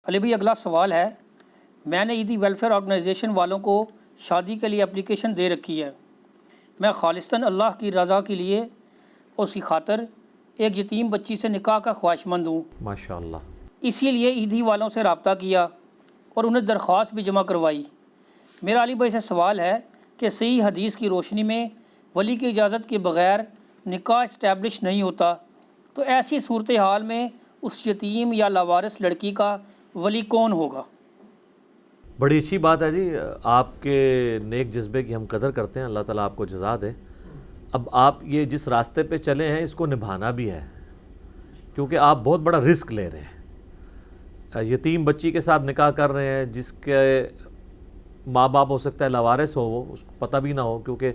علی بھائی اگلا سوال ہے، میں نے عیدی ویلفیئر آرگنائزیشن والوں کو شادی کے لیے اپلیکیشن دے رکھی ہے۔ میں خالصتاً اللہ کی رضا کے لیے اس کی خاطر ایک یتیم بچی سے نکاح کا خواہش مند ہوں۔ ماشاءاللہ۔ اسی لیے عیدی والوں سے رابطہ کیا اور انہیں درخواست بھی جمع کروائی۔ میرا علی بھائی سے سوال ہے کہ صحیح حدیث کی روشنی میں ولی کی اجازت کے بغیر نکاح اسٹیبلش نہیں ہوتا، تو ایسی صورتحال میں اس یتیم یا لاوارث لڑکی کا ولی کون ہوگا؟ بڑی اچھی بات ہے جی، آپ کے نیک جذبے کی ہم قدر کرتے ہیں، اللہ تعالیٰ آپ کو جزا دے۔ اب آپ یہ جس راستے پہ چلے ہیں اس کو نبھانا بھی ہے، کیونکہ آپ بہت بڑا رسک لے رہے ہیں۔ یتیم بچی کے ساتھ نکاح کر رہے ہیں جس کے ماں باپ ہو سکتا ہے لاوارث ہو، وہ اس کو پتہ بھی نہ ہو، کیونکہ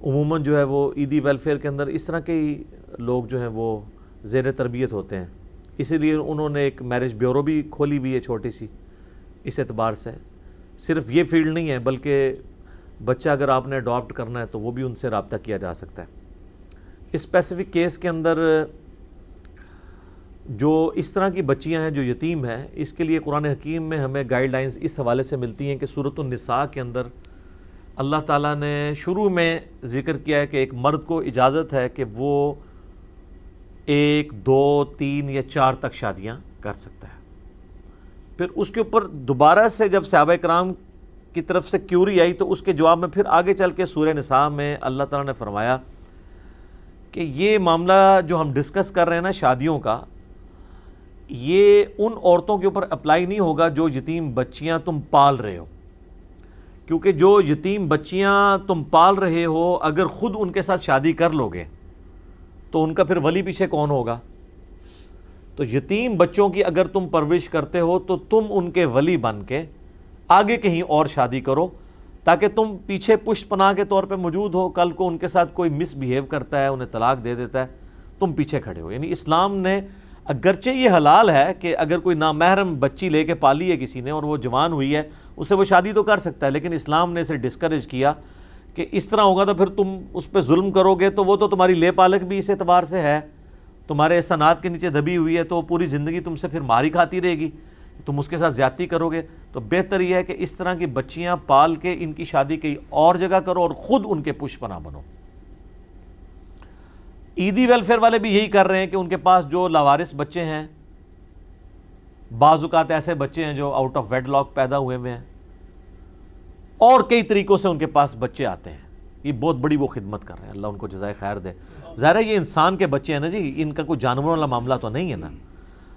عموماً جو ہے وہ عیدی ویلفیئر کے اندر اس طرح کے ہی لوگ جو ہیں وہ زیر تربیت ہوتے ہیں، اسی لیے انہوں نے ایک میرج بیورو بھی کھولی ہوئی ہے چھوٹی سی۔ اس اعتبار سے صرف یہ فیلڈ نہیں ہے، بلکہ بچہ اگر آپ نے اڈاپٹ کرنا ہے تو وہ بھی ان سے رابطہ کیا جا سکتا ہے۔ اسپیسیفک کیس کے اندر جو اس طرح کی بچیاں ہیں جو یتیم ہیں، اس کے لیے قرآن حکیم میں ہمیں گائیڈ لائنز اس حوالے سے ملتی ہیں کہ سورۃ النساء کے اندر اللہ تعالیٰ نے شروع میں ذکر کیا ہے کہ ایک مرد کو اجازت ہے کہ وہ 1، 2، 3 یا 4 تک شادیاں کر سکتا ہے۔ پھر اس کے اوپر دوبارہ سے جب صحابہ کرام کی طرف سے کیوری آئی تو اس کے جواب میں پھر آگے چل کے سورہ نساء میں اللہ تعالیٰ نے فرمایا کہ یہ معاملہ جو ہم ڈسکس کر رہے ہیں نا شادیوں کا، یہ ان عورتوں کے اوپر اپلائی نہیں ہوگا جو یتیم بچیاں تم پال رہے ہو، کیونکہ جو یتیم بچیاں تم پال رہے ہو اگر خود ان کے ساتھ شادی کر لو گے تو ان کا پھر ولی پیچھے کون ہوگا؟ تو یتیم بچوں کی اگر تم پرورش کرتے ہو تو تم ان کے ولی بن کے آگے کہیں اور شادی کرو، تاکہ تم پیچھے پشت پناہ کے طور پہ موجود ہو، کل کو ان کے ساتھ کوئی مس بیہیو کرتا ہے، انہیں طلاق دے دیتا ہے، تم پیچھے کھڑے ہو۔ یعنی اسلام نے اگرچہ یہ حلال ہے کہ اگر کوئی نامحرم بچی لے کے پالی ہے کسی نے اور وہ جوان ہوئی ہے، اس سے وہ شادی تو کر سکتا ہے، لیکن اسلام نے اسے ڈسکریج کیا کہ اس طرح ہوگا تو پھر تم اس پہ ظلم کرو گے تو وہ تو تمہاری لے پالک بھی اس اعتبار سے ہے، تمہارے احسانات کے نیچے دبی ہوئی ہے، تو پوری زندگی تم سے پھر ماری کھاتی رہے گی، تم اس کے ساتھ زیادتی کرو گے۔ تو بہتر یہ ہے کہ اس طرح کی بچیاں پال کے ان کی شادی کہیں اور جگہ کرو اور خود ان کے پشت پناہ بنو۔ عیدی ویلفیئر والے بھی یہی کر رہے ہیں کہ ان کے پاس جو لاوارث بچے ہیں، بعض اوقات ایسے بچے ہیں جو آؤٹ آف ویڈ لاک پیدا ہوئے ہیں اور کئی طریقوں سے ان کے پاس بچے آتے ہیں، یہ بہت بڑی وہ خدمت کر رہے ہیں، اللہ ان کو جزائے خیر دے۔ ظاہر ہے یہ انسان کے بچے ہیں نا جی، ان کا کوئی جانوروں والا معاملہ تو نہیں ہے نا۔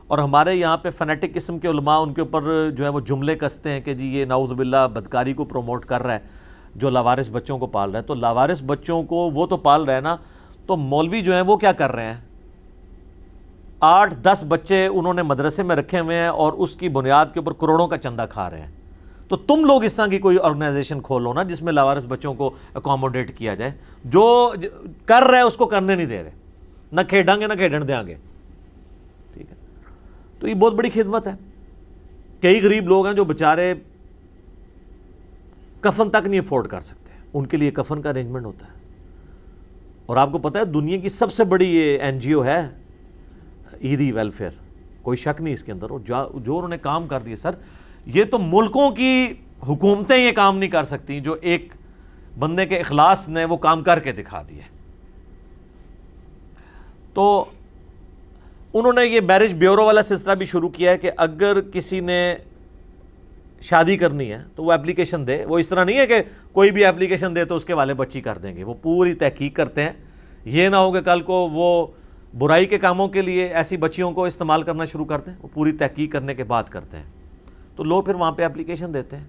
اور ہمارے یہاں پہ فنیٹک قسم کے علماء ان کے اوپر جو ہے وہ جملے کستے ہیں کہ جی یہ نعوذ باللہ بدکاری کو پروموٹ کر رہا ہے جو لاوارث بچوں کو پال رہا ہے۔ تو لاوارث بچوں کو وہ تو پال رہا ہے نا، تو مولوی جو ہیں وہ کیا کر رہے ہیں؟ 8-10 بچے انہوں نے مدرسے میں رکھے ہوئے ہیں اور اس کی بنیاد کے اوپر کروڑوں کا چندہ کھا رہے ہیں۔ تو تم لوگ اس طرح کی کوئی آرگنائزیشن کھولو نا جس میں لاوارث بچوں کو اکوموڈیٹ کیا جائے، جو کر رہے ہیں اس کو کرنے نہیں دے رہے، نہ کھیڈیں گے نہ کھیڈن دیں گے، ٹھیک ہے؟ تو یہ بہت بڑی خدمت ہے۔ کئی غریب لوگ ہیں جو بیچارے کفن تک نہیں افورڈ کر سکتے، ان کے لیے کفن کا ارینجمنٹ ہوتا ہے۔ اور آپ کو پتہ ہے دنیا کی سب سے بڑی یہ NGO ہے عیدی ویلفیئر، کوئی شک نہیں اس کے اندر، جو انہوں نے کام کر دیا سر، یہ تو ملکوں کی حکومتیں یہ کام نہیں کر سکتی جو ایک بندے کے اخلاص نے وہ کام کر کے دکھا دیے۔ تو انہوں نے یہ میرج بیورو والا سلسلہ بھی شروع کیا ہے کہ اگر کسی نے شادی کرنی ہے تو وہ اپلیکیشن دے۔ وہ اس طرح نہیں ہے کہ کوئی بھی اپلیکیشن دے تو اس کے والے بچی کر دیں گے، وہ پوری تحقیق کرتے ہیں، یہ نہ ہو کہ کل کو وہ برائی کے کاموں کے لیے ایسی بچیوں کو استعمال کرنا شروع کرتے ہیں، وہ پوری تحقیق کرنے کے بعد کرتے ہیں۔ تو لوگ پھر وہاں پہ اپلیکیشن دیتے ہیں۔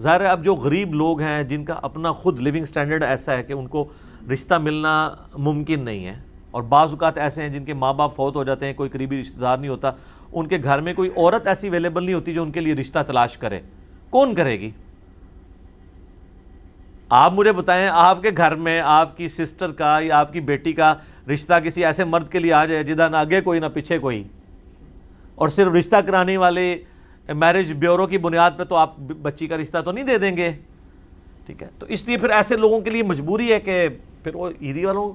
ظاہر ہے اب جو غریب لوگ ہیں جن کا اپنا خود لیونگ سٹینڈرڈ ایسا ہے کہ ان کو رشتہ ملنا ممکن نہیں ہے، اور بعض اوقات ایسے ہیں جن کے ماں باپ فوت ہو جاتے ہیں، کوئی قریبی رشتہ دار نہیں ہوتا، ان کے گھر میں کوئی عورت ایسی اویلیبل نہیں ہوتی جو ان کے لیے رشتہ تلاش کرے، کون کرے گی؟ آپ مجھے بتائیں، آپ کے گھر میں آپ کی سسٹر کا یا آپ کی بیٹی کا رشتہ کسی ایسے مرد کے لیے آ جائے جدھر نہ آگے کوئی نہ پیچھے کوئی، اور صرف رشتہ کرانے والے میرج بیورو کی بنیاد پہ تو آپ بچی کا رشتہ تو نہیں دے دیں گے، ٹھیک ہے؟ تو اس لیے پھر ایسے لوگوں کے لیے مجبوری ہے کہ پھر وہ عیدی والوں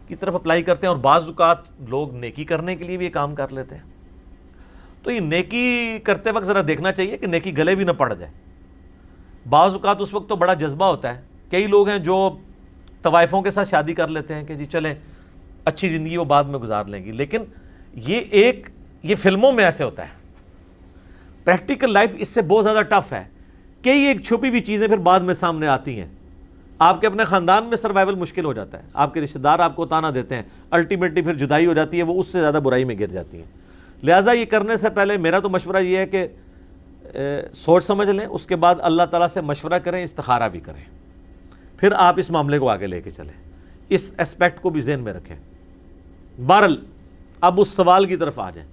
کی طرف اپلائی کرتے ہیں، اور بعض اوقات لوگ نیکی کرنے کے لیے بھی یہ کام کر لیتے ہیں۔ تو یہ نیکی کرتے وقت ذرا دیکھنا چاہیے کہ نیکی گلے بھی نہ پڑ جائے. بعض اوقات اس وقت تو بڑا جذبہ ہوتا ہے. کئی لوگ ہیں جو طوائفوں کے ساتھ شادی کر لیتے ہیں کہ جی چلیں اچھی زندگی وہ بعد میں گزار لیں گی, لیکن یہ فلموں میں ایسے ہوتا ہے. پریکٹیکل لائف اس سے بہت زیادہ ٹف ہے. کئی ایک چھپی ہوئی چیزیں پھر بعد میں سامنے آتی ہیں. آپ کے اپنے خاندان میں سروائیول مشکل ہو جاتا ہے, آپ کے رشتہ دار آپ کو تانا دیتے ہیں, الٹیمیٹلی پھر جدائی ہو جاتی ہے, وہ اس سے زیادہ برائی میں گر جاتی ہیں. لہٰذا یہ کرنے سے پہلے میرا تو مشورہ یہ ہے کہ سوچ سمجھ لیں, اس کے بعد اللہ تعالیٰ سے مشورہ کریں, استخارہ بھی کریں, پھر آپ اس معاملے کو آگے لے کے چلیں. اس اسپیکٹ کو بھی ذہن میں رکھیں. بہرحال اب اس سوال کی طرف آ جائیں.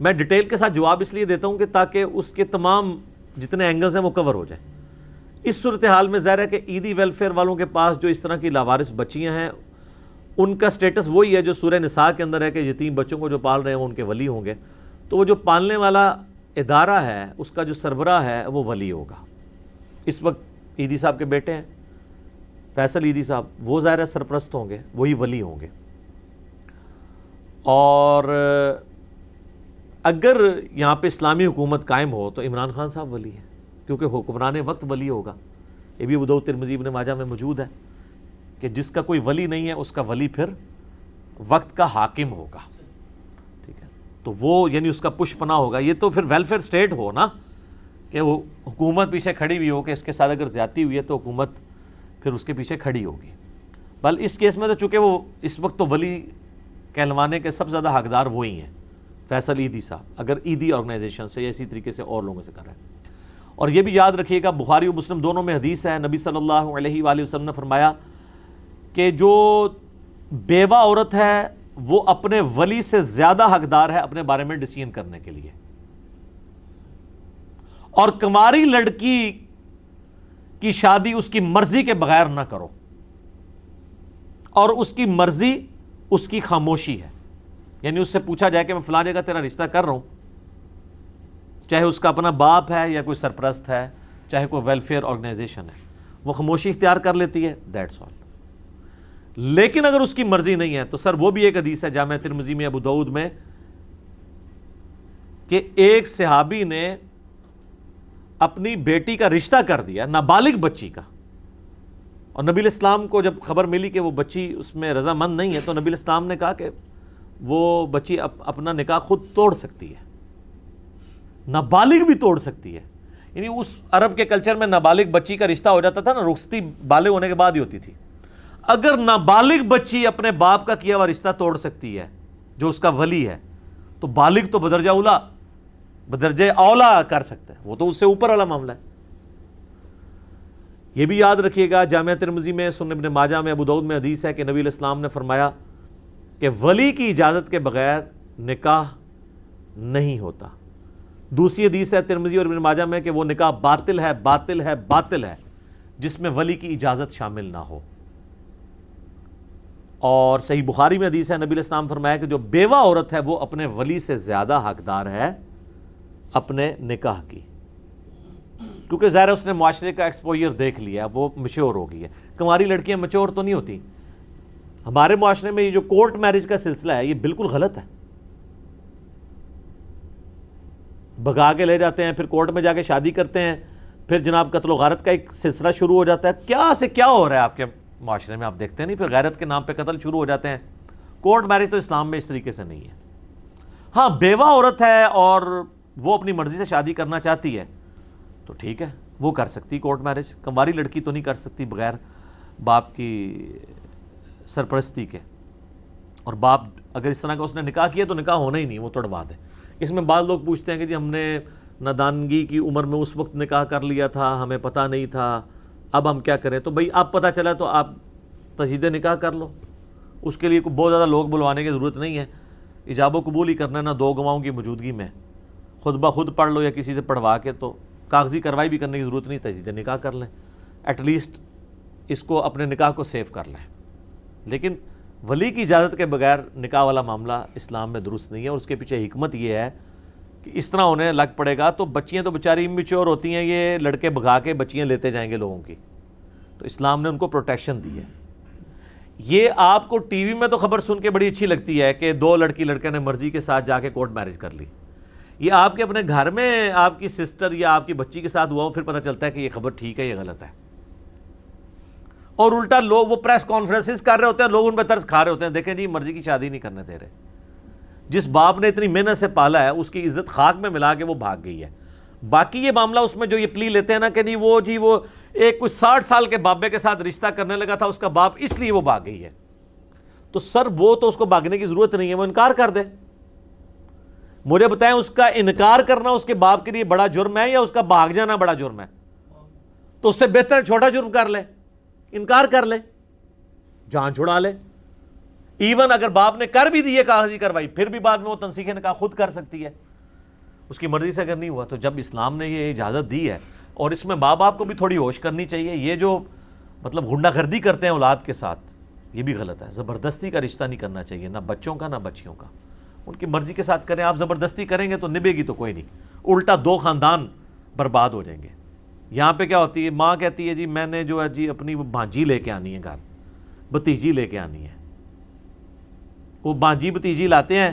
میں ڈیٹیل کے ساتھ جواب اس لیے دیتا ہوں کہ تاکہ اس کے تمام جتنے اینگلز ہیں وہ کور ہو جائیں. اس صورتحال میں ظاہر ہے کہ عیدی ویلفیئر والوں کے پاس جو اس طرح کی لاوارث بچیاں ہیں ان کا سٹیٹس وہی ہے جو سورہ نساء کے اندر ہے کہ یتیم بچوں کو جو پال رہے ہیں وہ ان کے ولی ہوں گے. تو وہ جو پالنے والا ادارہ ہے اس کا جو سربراہ ہے وہ ولی ہوگا. اس وقت عیدی صاحب کے بیٹے ہیں فیصل عیدی صاحب, وہ ظاہر ہے سرپرست ہوں گے, وہی ولی ہوں گے. اور اگر یہاں پہ اسلامی حکومت قائم ہو تو عمران خان صاحب ولی ہیں, کیونکہ حکمران وقت ولی ہوگا. یہ بھی ابو داؤد ترمذی ابن ماجہ میں موجود ہے کہ جس کا کوئی ولی نہیں ہے اس کا ولی پھر وقت کا حاکم ہوگا. ٹھیک ہے, تو وہ یعنی اس کا پش پناہ ہوگا. یہ تو پھر ویلفیئر سٹیٹ ہو نا, کہ وہ حکومت پیچھے کھڑی بھی ہو کہ اس کے ساتھ اگر زیادتی ہوئی ہے تو حکومت پھر اس کے پیچھے کھڑی ہوگی. بل اس کیس میں تو چونکہ وہ اس وقت تو ولی کہلوانے کے سب سے زیادہ حقدار وہی ہیں, فیصل عیدی صاحب, اگر عیدی آرگنائزیشن سے یا اسی طریقے سے اور لوگوں سے کر رہے ہیں. اور یہ بھی یاد رکھیے گا بخاری و مسلم دونوں میں حدیث ہے, نبی صلی اللہ علیہ وآلہ وسلم نے فرمایا کہ جو بیوہ عورت ہے وہ اپنے ولی سے زیادہ حقدار ہے اپنے بارے میں ڈیسیژن کرنے کے لیے, اور کنواری لڑکی کی شادی اس کی مرضی کے بغیر نہ کرو, اور اس کی مرضی اس کی خاموشی ہے. یعنی اس سے پوچھا جائے کہ میں فلاں جگہ تیرا رشتہ کر رہا ہوں, چاہے اس کا اپنا باپ ہے یا کوئی سرپرست ہے, چاہے کوئی ویلفیئر آرگنائزیشن ہے, وہ خاموشی اختیار کر لیتی ہے, دیٹس آل. لیکن اگر اس کی مرضی نہیں ہے تو سر وہ بھی ایک حدیث ہے جامع ترمذی میں, ابو داؤد میں, کہ ایک صحابی نے اپنی بیٹی کا رشتہ کر دیا, نابالغ بچی کا, اور نبی الاسلام کو جب خبر ملی کہ وہ بچی اس میں رضامند نہیں ہے تو نبی الاسلام نے کہا کہ وہ بچی اپنا نکاح خود توڑ سکتی ہے, نابالغ بھی توڑ سکتی ہے. یعنی اس عرب کے کلچر میں نابالغ بچی کا رشتہ ہو جاتا تھا نا, رخصتی بالغ ہونے کے بعد ہی ہوتی تھی. اگر نابالغ بچی اپنے باپ کا کیا ہوا رشتہ توڑ سکتی ہے جو اس کا ولی ہے, تو بالغ تو بدرجہ اولا کر سکتا ہے, وہ تو اس سے اوپر والا معاملہ ہے. یہ بھی یاد رکھیے گا جامعہ ترمذی میں, سنن ابن ماجہ میں, ابو داؤد میں حدیث ہے کہ نبی علیہ السلام نے فرمایا کہ ولی کی اجازت کے بغیر نکاح نہیں ہوتا. دوسری حدیث ہے ترمذی اور ابن ماجہ میں کہ وہ نکاح باطل ہے, باطل ہے, باطل ہے جس میں ولی کی اجازت شامل نہ ہو. اور صحیح بخاری میں حدیث ہے, نبی علیہ السلام فرمایا کہ جو بیوہ عورت ہے وہ اپنے ولی سے زیادہ حقدار ہے اپنے نکاح کی, کیونکہ ظاہر اس نے معاشرے کا ایکسپوئر دیکھ لیا, وہ میچور ہو گئی ہے. کنواری لڑکیاں میچور تو نہیں ہوتی. ہمارے معاشرے میں یہ جو کورٹ میرج کا سلسلہ ہے یہ بالکل غلط ہے. بھگا کے لے جاتے ہیں, پھر کورٹ میں جا کے شادی کرتے ہیں, پھر جناب قتل و غارت کا ایک سلسلہ شروع ہو جاتا ہے. کیا سے کیا ہو رہا ہے آپ کے معاشرے میں, آپ دیکھتے ہیں نہیں, پھر غیرت کے نام پہ قتل شروع ہو جاتے ہیں. کورٹ میرج تو اسلام میں اس طریقے سے نہیں ہے. ہاں بیوہ عورت ہے اور وہ اپنی مرضی سے شادی کرنا چاہتی ہے تو ٹھیک ہے, وہ کر سکتی کورٹ میرج. کنواری لڑکی تو نہیں کر سکتی بغیر باپ کی سرپرستی کے, اور باپ اگر اس طرح کا اس نے نکاح کیا تو نکاح ہونا ہی نہیں, وہ توڑوا دے. اس میں بعض لوگ پوچھتے ہیں کہ جی ہم نے نادانگی کی عمر میں اس وقت نکاح کر لیا تھا, ہمیں پتہ نہیں تھا, اب ہم کیا کریں؟ تو بھئی اب پتہ چلا تو آپ تجدید نکاح کر لو. اس کے لیے کوئی بہت زیادہ لوگ بلوانے کی ضرورت نہیں ہے, ایجاب و قبول ہی کرنا ہے نا, دو گواہوں کی موجودگی میں خود بخود پڑھ لو یا کسی سے پڑھوا کے, تو کاغذی کارروائی بھی کرنے کی ضرورت نہیں, تجدید نکاح کر لیں, ایٹ لیسٹ اس کو اپنے نکاح کو سیو کر لیں. لیکن ولی کی اجازت کے بغیر نکاح والا معاملہ اسلام میں درست نہیں ہے, اور اس کے پیچھے حکمت یہ ہے کہ اس طرح ہونے لگ پڑے گا تو بچیاں تو بیچاری میچور ہوتی ہیں, یہ لڑکے بھگا کے بچیاں لیتے جائیں گے لوگوں کی, تو اسلام نے ان کو پروٹیکشن دی ہے. یہ آپ کو ٹی وی میں تو خبر سن کے بڑی اچھی لگتی ہے کہ دو لڑکی لڑکے نے مرضی کے ساتھ جا کے کورٹ میرج کر لی, یہ آپ کے اپنے گھر میں آپ کی سسٹر یا آپ کی بچی کے ساتھ ہوا ہو، پھر پتہ چلتا ہے کہ یہ خبر ٹھیک ہے، یہ غلط ہے. اور الٹا لوگ وہ پریس کانفرنسز کر رہے ہوتے ہیں، لوگ ان پہ ترس کھا رہے ہوتے ہیں، دیکھیں جی مرضی کی شادی نہیں کرنے دے رہے. جس باپ نے اتنی محنت سے پالا ہے اس کی عزت خاک میں ملا کے وہ بھاگ گئی ہے. باقی یہ معاملہ اس میں جو یہ پلی لیتے ہیں نا کہ نہیں وہ ایک کوئی 60 سال کے بابے کے ساتھ رشتہ کرنے لگا تھا اس کا باپ، اس لیے وہ بھاگ گئی ہے. تو سر وہ تو اس کو بھاگنے کی ضرورت نہیں ہے، وہ انکار کر دے. مجھے بتائیں اس کا انکار کرنا اس کے باپ کے لیے بڑا جرم ہے یا اس کا بھاگ جانا بڑا جرم ہے؟ تو اس سے بہتر چھوٹا جرم کر لے، انکار کر لے، جان چھڑا لے. ایون اگر باپ نے کر بھی دی ہے کاغذی کارروائی، پھر بھی بعد میں وہ تنسیخ نکاح خود کر سکتی ہے اس کی مرضی سے اگر نہیں ہوا. تو جب اسلام نے یہ اجازت دی ہے، اور اس میں ماں باپ کو بھی تھوڑی ہوش کرنی چاہیے. یہ جو مطلب غنڈہ گردی کرتے ہیں اولاد کے ساتھ، یہ بھی غلط ہے. زبردستی کا رشتہ نہیں کرنا چاہیے، نہ بچوں کا نہ بچیوں کا. ان کی مرضی کے ساتھ کریں. آپ زبردستی کریں گے تو نبھے گی تو کوئی نہیں، الٹا 2 خاندان برباد ہو جائیں گے. یہاں پہ کیا ہوتی ہے، ماں کہتی ہے جی میں نے جو ہے جی اپنی بھانجی لے کے آنی ہے گھر، بھتیجی لے کے آنی ہے. وہ بھانجی بھتیجی لاتے ہیں،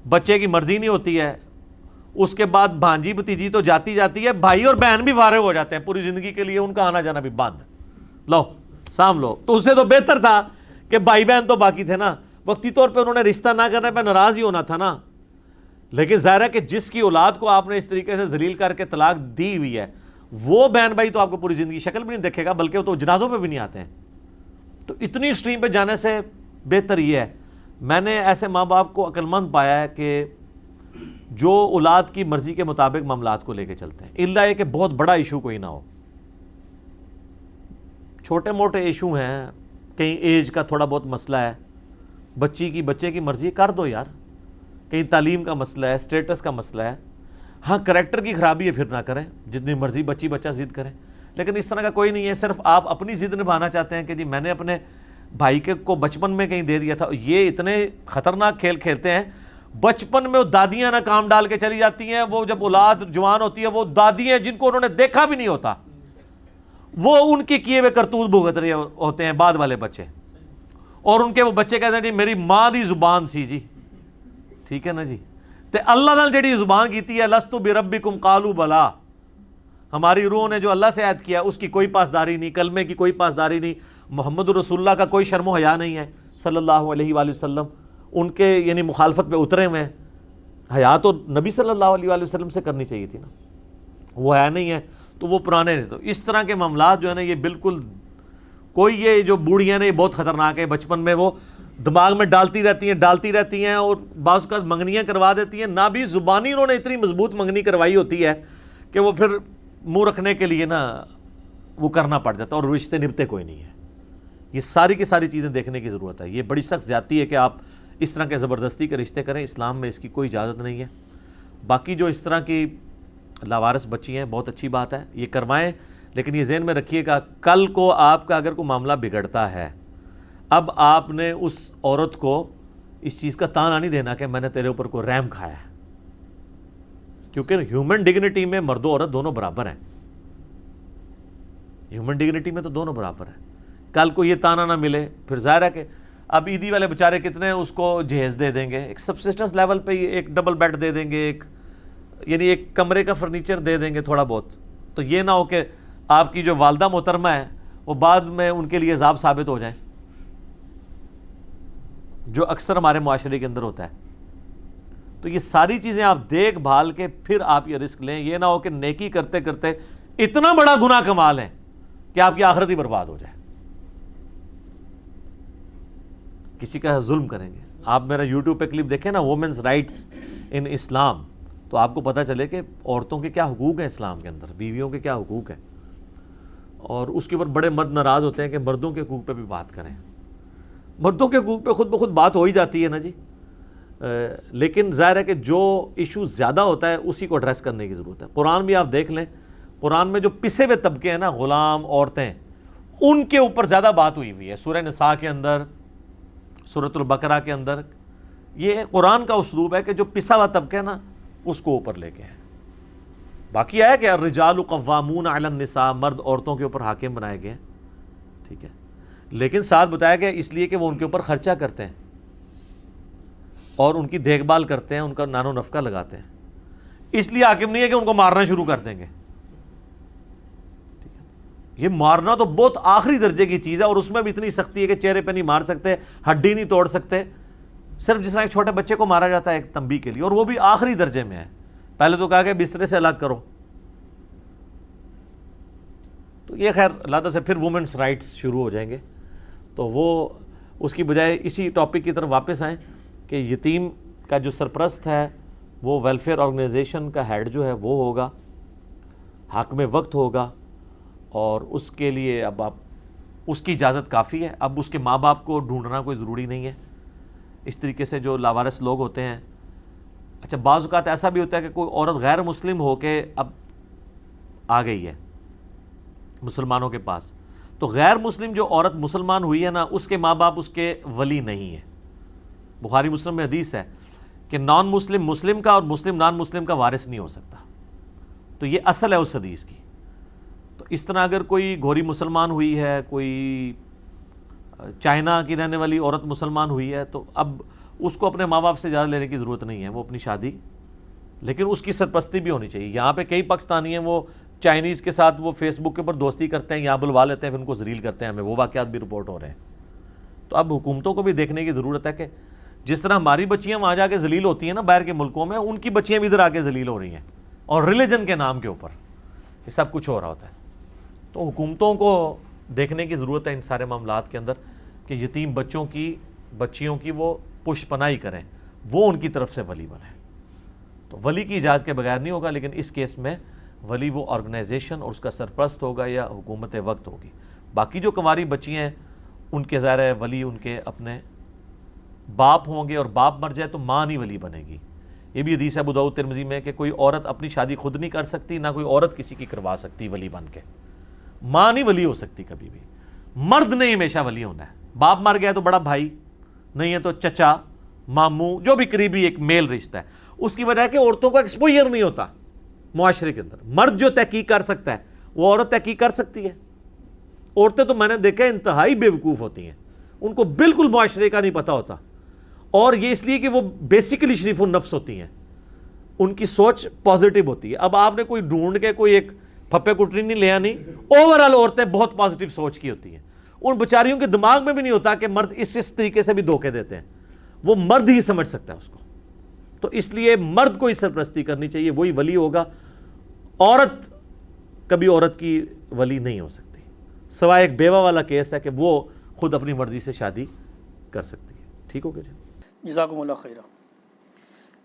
بچے کی مرضی نہیں ہوتی ہے. اس کے بعد بھانجی بھتیجی تو جاتی ہے، بھائی اور بہن بھی فارغ ہو جاتے ہیں پوری زندگی کے لیے، ان کا آنا جانا بھی بند. لو سام لو. تو اس سے تو بہتر تھا کہ بھائی بہن تو باقی تھے نا، وقتی طور پہ انہوں نے رشتہ نہ کرنے پہ ناراض ہی ہونا تھا نا. لیکن ظاہر ہے کہ جس کی اولاد کو آپ نے اس طریقے سے ذلیل کر کے طلاق دی ہوئی ہے، وہ بہن بھائی تو آپ کو پوری زندگی شکل بھی نہیں دیکھے گا، بلکہ وہ تو جنازوں پہ بھی نہیں آتے ہیں. تو اتنی ایکسٹریم پہ جانے سے بہتر یہ ہے. میں نے ایسے ماں باپ کو عقل مند پایا ہے کہ جو اولاد کی مرضی کے مطابق معاملات کو لے کے چلتے ہیں، الا یہ کہ بہت بڑا ایشو کوئی نہ ہو. چھوٹے موٹے ایشو ہیں، کہیں ایج کا تھوڑا بہت مسئلہ ہے، بچے کی مرضی کر دو یار. کہیں تعلیم کا مسئلہ ہے، سٹیٹس کا مسئلہ ہے، ہاں کریکٹر کی خرابی ہے پھر نہ کریں، جتنی مرضی بچہ ضد کریں. لیکن اس طرح کا کوئی نہیں ہے. صرف آپ اپنی ضد نبھانا چاہتے ہیں کہ جی میں نے اپنے بھائی کو بچپن میں کہیں دے دیا تھا. یہ اتنے خطرناک کھیل کھیلتے ہیں. بچپن میں وہ دادیاں نہ کام ڈال کے چلی جاتی ہیں، وہ جب اولاد جوان ہوتی ہے وہ دادی ہیں جن کو انہوں نے دیکھا بھی نہیں ہوتا، وہ ان کے کیے ہوئے کرتوت بھگت رہے ہوتے ہیں بعد والے بچے. اور ان کے وہ بچے کہتے ہیں جی میری ماں دی زبان سی جی، ٹھیک ہے نا جی. تے اللہ نال جڑی زبان کیتی ہے لستو بربکم قالوا بلا، ہماری روح نے جو اللہ سے عہد کیا اس کی کوئی پاسداری نہیں، کلمے کی کوئی پاسداری نہیں، محمد رسول اللہ کا کوئی شرم و حیا نہیں ہے صلی اللہ علیہ وآلہ وسلم. ان کے یعنی مخالفت پہ اترے ہوئے ہیں. حیا تو نبی صلی اللہ علیہ وآلہ وسلم سے کرنی چاہیے تھی نا، وہ حیا نہیں ہے تو وہ پرانے نہیں. تو اس طرح کے معاملات جو ہے نا یہ بالکل کوئی یہ جو بوڑھیاں نے یہ بہت خطرناک ہے. بچپن میں وہ دماغ میں ڈالتی رہتی ہیں اور بعض اوقات منگنیاں کروا دیتی ہیں. نہ بھی زبانی انہوں نے اتنی مضبوط منگنی کروائی ہوتی ہے کہ وہ پھر منہ رکھنے کے لیے نا وہ کرنا پڑ جاتا اور رشتے نبھتے کوئی نہیں ہے. یہ ساری کی ساری چیزیں دیکھنے کی ضرورت ہے. یہ بڑی سخت زیادتی ہے کہ آپ اس طرح کے زبردستی کے رشتے کریں. اسلام میں اس کی کوئی اجازت نہیں ہے. باقی جو اس طرح کی لاوارث بچی ہیں بہت اچھی بات ہے، یہ کروائیں. لیکن یہ ذہن میں رکھیے گا کل کو آپ کا اگر کوئی معاملہ بگڑتا ہے، اب آپ نے اس عورت کو اس چیز کا تانا نہیں دینا کہ میں نے تیرے اوپر کوئی رحم کھایا ہے، کیونکہ ہیومن ڈگنیٹی میں مرد و عورت دونوں برابر ہیں. ہیومن ڈگنیٹی میں تو دونوں برابر ہیں. کل کو یہ تانا نہ ملے، پھر ظاہر ہے کہ اب عیدی والے بیچارے کتنے اس کو جہیز دے دیں گے، ایک سبسسٹنس لیول پہ ایک ڈبل بیڈ دے دیں گے، یعنی ایک کمرے کا فرنیچر دے دیں گے تھوڑا بہت. تو یہ نہ ہو کہ آپ کی جو والدہ محترمہ ہے وہ بعد میں ان کے لیے عذاب ثابت ہو جائیں، جو اکثر ہمارے معاشرے کے اندر ہوتا ہے. تو یہ ساری چیزیں آپ دیکھ بھال کے پھر آپ یہ رسک لیں. یہ نہ ہو کہ نیکی کرتے کرتے اتنا بڑا گناہ کما لیں کہ آپ کی آخرت ہی برباد ہو جائے. کسی کا ظلم کریں گے. آپ میرا یوٹیوب پہ کلپ دیکھیں نا وومنز رائٹس ان اسلام، تو آپ کو پتہ چلے کہ عورتوں کے کیا حقوق ہیں اسلام کے اندر، بیویوں کے کیا حقوق ہیں. اور اس کے اوپر بڑے مرد ناراض ہوتے ہیں کہ مردوں کے حقوق پہ بھی بات کریں. مردوں کے حقوق پہ خود بخود بات ہو ہی جاتی ہے نا جی. لیکن ظاہر ہے کہ جو ایشو زیادہ ہوتا ہے اسی کو ایڈریس کرنے کی ضرورت ہے. قرآن بھی آپ دیکھ لیں، قرآن میں جو پسے ہوئے طبقے ہیں نا، غلام، عورتیں، ان کے اوپر زیادہ بات ہوئی ہے. سورہ نساء کے اندر، سورۃ البقرہ کے اندر. یہ قرآن کا اسلوب ہے کہ جو پسا ہوا طبقہ ہے نا اس کو اوپر لے کے ہے. باقی ہے کہ الرجال قوامون علی النساء، مرد عورتوں کے اوپر حاکم بنائے گئے، ٹھیک ہے. لیکن ساتھ بتایا گیا اس لیے کہ وہ ان کے اوپر خرچہ کرتے ہیں اور ان کی دیکھ بھال کرتے ہیں، ان کا نان و نفقہ لگاتے ہیں. اس لیے حاکم نہیں ہے کہ ان کو مارنا شروع کر دیں گے. یہ مارنا تو بہت آخری درجے کی چیز ہے، اور اس میں بھی اتنی سختی ہے کہ چہرے پہ نہیں مار سکتے، ہڈی نہیں توڑ سکتے، صرف جس طرح ایک چھوٹے بچے کو مارا جاتا ہے ایک تنبیہ کے لیے، اور وہ بھی آخری درجے میں ہے. پہلے تو کہا کہ بسترے سے الگ کرو. تو یہ خیر اللہ تعالیٰ سے پھر وومنس رائٹس شروع ہو جائیں گے، تو وہ اس کی بجائے اسی ٹاپک کی طرف واپس آئیں کہ یتیم کا جو سرپرست ہے وہ ویلفیئر آرگنائزیشن کا ہیڈ جو ہے وہ ہوگا، حاکم وقت ہوگا، اور اس کے لیے اب آپ اس کی اجازت کافی ہے. اب اس کے ماں باپ کو ڈھونڈنا کوئی ضروری نہیں ہے. اس طریقے سے جو لاوارث لوگ ہوتے ہیں، اچھا بعض اوقات ایسا بھی ہوتا ہے کہ کوئی عورت غیر مسلم ہو کے اب آ گئی ہے مسلمانوں کے پاس، تو غیر مسلم جو عورت مسلمان ہوئی ہے نا، اس کے ماں باپ اس کے ولی نہیں ہیں. بخاری مسلم میں حدیث ہے کہ نان مسلم مسلم کا اور مسلم نان مسلم کا وارث نہیں ہو سکتا. تو یہ اصل ہے اس حدیث کی. تو اس طرح اگر کوئی گھوری مسلمان ہوئی ہے، کوئی چائنا کی رہنے والی عورت مسلمان ہوئی ہے، تو اب اس کو اپنے ماں باپ سے اجازت لینے کی ضرورت نہیں ہے، وہ اپنی شادی، لیکن اس کی سرپرستی بھی ہونی چاہیے. یہاں پہ کئی پاکستانی ہیں وہ چائنیز کے ساتھ وہ فیس بک کے اوپر دوستی کرتے ہیں، یہاں بلوا لیتے ہیں، پھر ان کو ذلیل کرتے ہیں. ہمیں وہ واقعات بھی رپورٹ ہو رہے ہیں. تو اب حکومتوں کو بھی دیکھنے کی ضرورت ہے کہ جس طرح ہماری بچیاں وہاں جا کے ذلیل ہوتی ہیں نا باہر کے ملکوں میں، ان کی بچیاں بھی ادھر آ کے ذلیل ہو رہی ہیں، اور ریلیجن کے نام کے اوپر یہ سب کچھ ہو رہا ہوتا ہے. تو حکومتوں کو دیکھنے کی ضرورت ہے ان سارے معاملات کے اندر کہ یتیم بچیوں کی وہ پشت پناہی کریں، وہ ان کی طرف سے ولی بنیں. تو ولی کی اجازت کے بغیر نہیں ہوگا، لیکن اس کیس میں ولی وہ آرگنائزیشن اور اس کا سرپرست ہوگا یا حکومت وقت ہوگی. باقی جو کنواری بچیاں ہیں ان کے ظاہر ہے ولی ان کے اپنے باپ ہوں گے، اور باپ مر جائے تو ماں نہیں ولی بنے گی. یہ بھی حدیث ہے ابو داؤد ترمذی میں کہ کوئی عورت اپنی شادی خود نہیں کر سکتی، نہ کوئی عورت کسی کی کروا سکتی ولی بن کے. ماں نہیں ولی ہو سکتی کبھی بھی. مرد نے ہمیشہ ولی ہونا ہے. باپ مر گیا تو بڑا بھائی، نہیں ہے تو چچا، ماموں، جو بھی قریبی ایک میل رشتہ ہے. اس کی وجہ ہے کہ عورتوں کا ایکسپوئر نہیں ہوتا معاشرے کے اندر. مرد جو تحقیق کر سکتا ہے وہ عورت تحقیق کر سکتی ہے. عورتیں تو میں نے دیکھا انتہائی بے وقوف ہوتی ہیں، ان کو بالکل معاشرے کا نہیں پتہ ہوتا، اور یہ اس لیے کہ وہ بیسیکلی شریف النفس ہوتی ہیں، ان کی سوچ پازیٹیو ہوتی ہے. اب آپ نے کوئی ڈھونڈ کے کوئی ایک پھپے کٹری نہیں لیا نہیں، اوورال عورتیں بہت پازیٹیو سوچ کی ہوتی ہیں. ان بیچاریوں کے دماغ میں بھی نہیں ہوتا کہ مرد اس طریقے سے بھی دھوکے دیتے ہیں، وہ مرد ہی سمجھ سکتا ہے اس کو. تو اس لیے مرد کو ہی سرپرستی کرنی چاہیے، وہی ولی ہوگا. عورت کبھی عورت کی ولی نہیں ہو سکتی، سوائے ایک بیوہ والا کیس ہے کہ وہ خود اپنی مرضی سے شادی کر سکتی ہے. ٹھیک ہو گیا جی؟ جزاکم اللہ خیرہ.